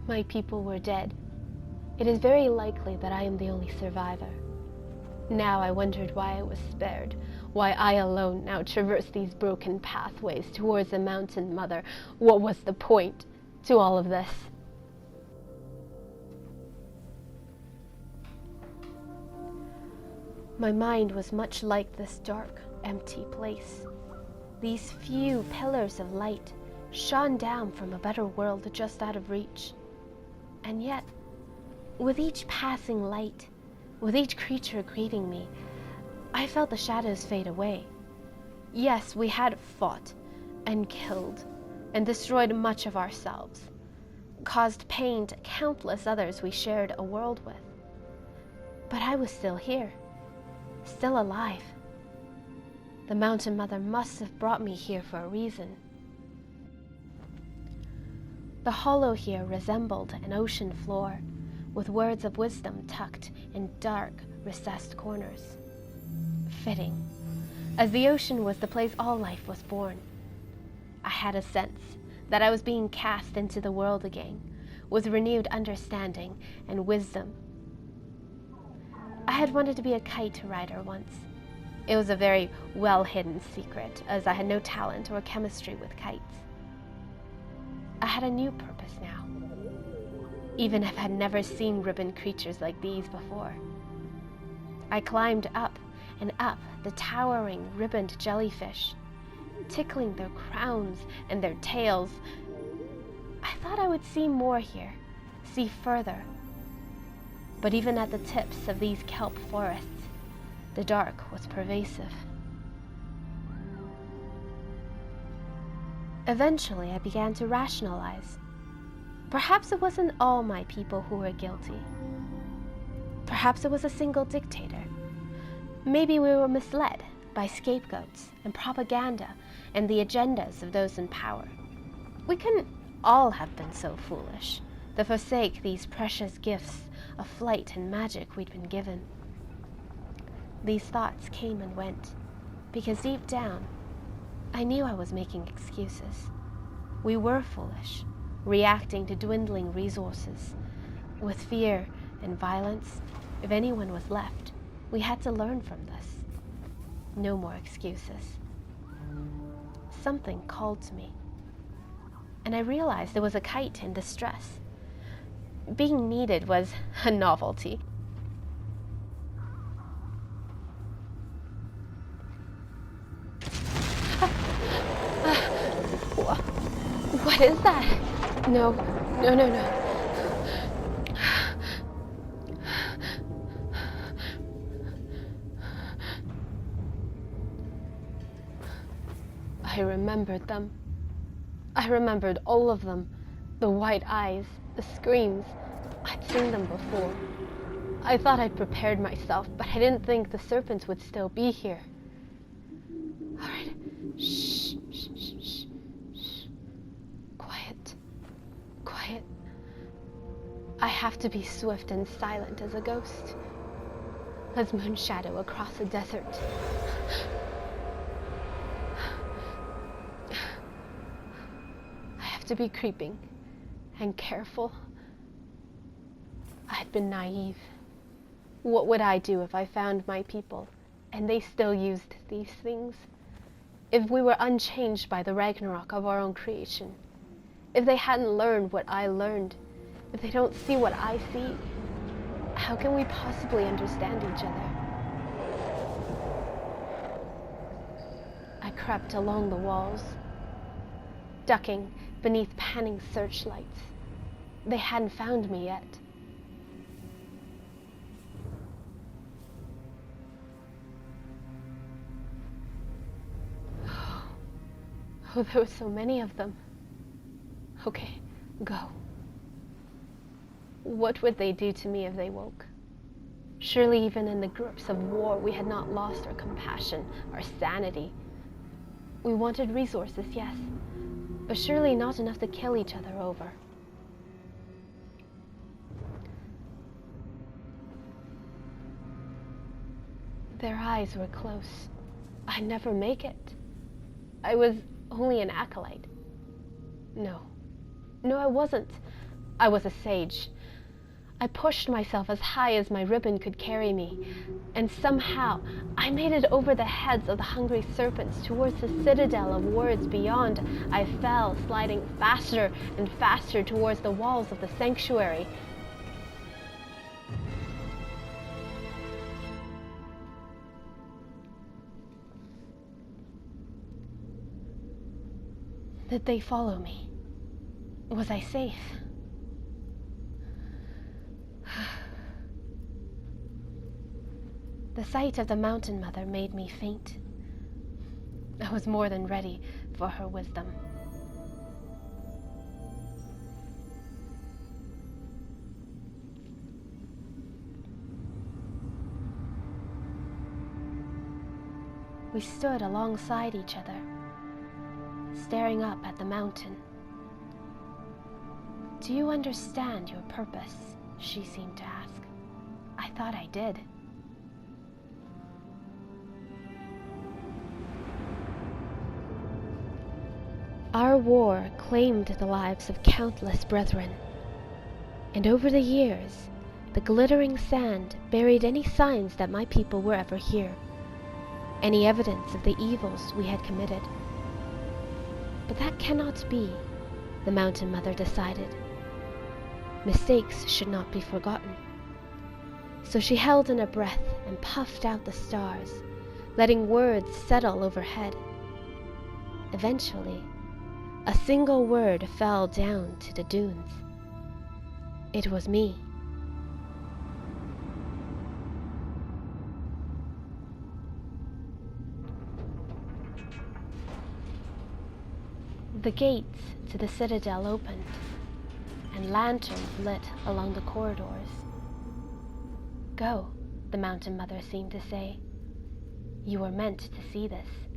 My people were dead. It is very likely that I am the only survivor. Now I wondered why I was spared, why I alone now traversed these broken pathways towards the Mountain Mother. What was the point to all of this? My mind was much like this dark, empty place. These few pillars of light shone down from a better world just out of reach. And yet, with each passing light, with each creature greeting me, I felt the shadows fade away. Yes, we had fought and killed and destroyed much of ourselves, caused pain to countless others we shared a world with. But I was still here, still alive. The Mountain Mother must have brought me here for a reason. The hollow here resembled an ocean floor, with words of wisdom tucked in dark, recessed corners. Fitting, as the ocean was the place all life was born. I had a sense that I was being cast into the world again, with renewed understanding and wisdom. I had wanted to be a kite rider once. It was a very well-hidden secret, as I had no talent or chemistry with kites. I had a new purpose now, even if I had never seen ribbon creatures like these before. I climbed up and up the towering ribboned jellyfish, tickling their crowns and their tails. I thought I would see more here, see further. But even at the tips of these kelp forests, the dark was pervasive. Eventually, I began to rationalize. Perhaps it wasn't all my people who were guilty. Perhaps it was a single dictator. Maybe we were misled by scapegoats and propaganda and the agendas of those in power. We couldn't all have been so foolish to forsake these precious gifts of flight and magic we'd been given. These thoughts came and went, because deep down, I knew I was making excuses. We were foolish, reacting to dwindling resources. With fear and violence, if anyone was left, we had to learn from this. No more excuses. Something called to me, and I realized there was a kite in distress. Being needed was a novelty. What is that? No. I remembered them. I remembered all of them. The white eyes, the screams. I'd seen them before. I thought I'd prepared myself, but I didn't think the serpents would still be here. All right. Shh. Quiet. I have to be swift and silent as a ghost, as moonshadow across a desert. I have to be creeping and careful. I had been naive. What would I do if I found my people and they still used these things? If we were unchanged by the Ragnarok of our own creation? If they hadn't learned what I learned? If they don't see what I see? How can we possibly understand each other? I crept along the walls, ducking beneath panning searchlights. They hadn't found me yet. Oh, there were so many of them. Okay, go. What would they do to me if they woke? Surely even in the grips of war, we had not lost our compassion, our sanity. We wanted resources, yes, but surely not enough to kill each other over. Their eyes were close. I'd never make it. I was only an acolyte. No, I wasn't. I was a sage. I pushed myself as high as my ribbon could carry me, and somehow I made it over the heads of the hungry serpents towards the citadel of words beyond. I fell, sliding faster and faster towards the walls of the sanctuary. Did they follow me? Was I safe? The sight of the Mountain Mother made me faint. I was more than ready for her wisdom. We stood alongside each other, staring up at the mountain. "Do you understand your purpose?" she seemed to ask. I thought I did. Our war claimed the lives of countless brethren, and over the years, the glittering sand buried any signs that my people were ever here, any evidence of the evils we had committed. But that cannot be, the Mountain Mother decided. Mistakes should not be forgotten. So she held in a breath and puffed out the stars, letting words settle overhead. Eventually, a single word fell down to the dunes. It was me. The gates to the citadel opened, and lanterns lit along the corridors. "Go," the Mountain Mother seemed to say. "You were meant to see this."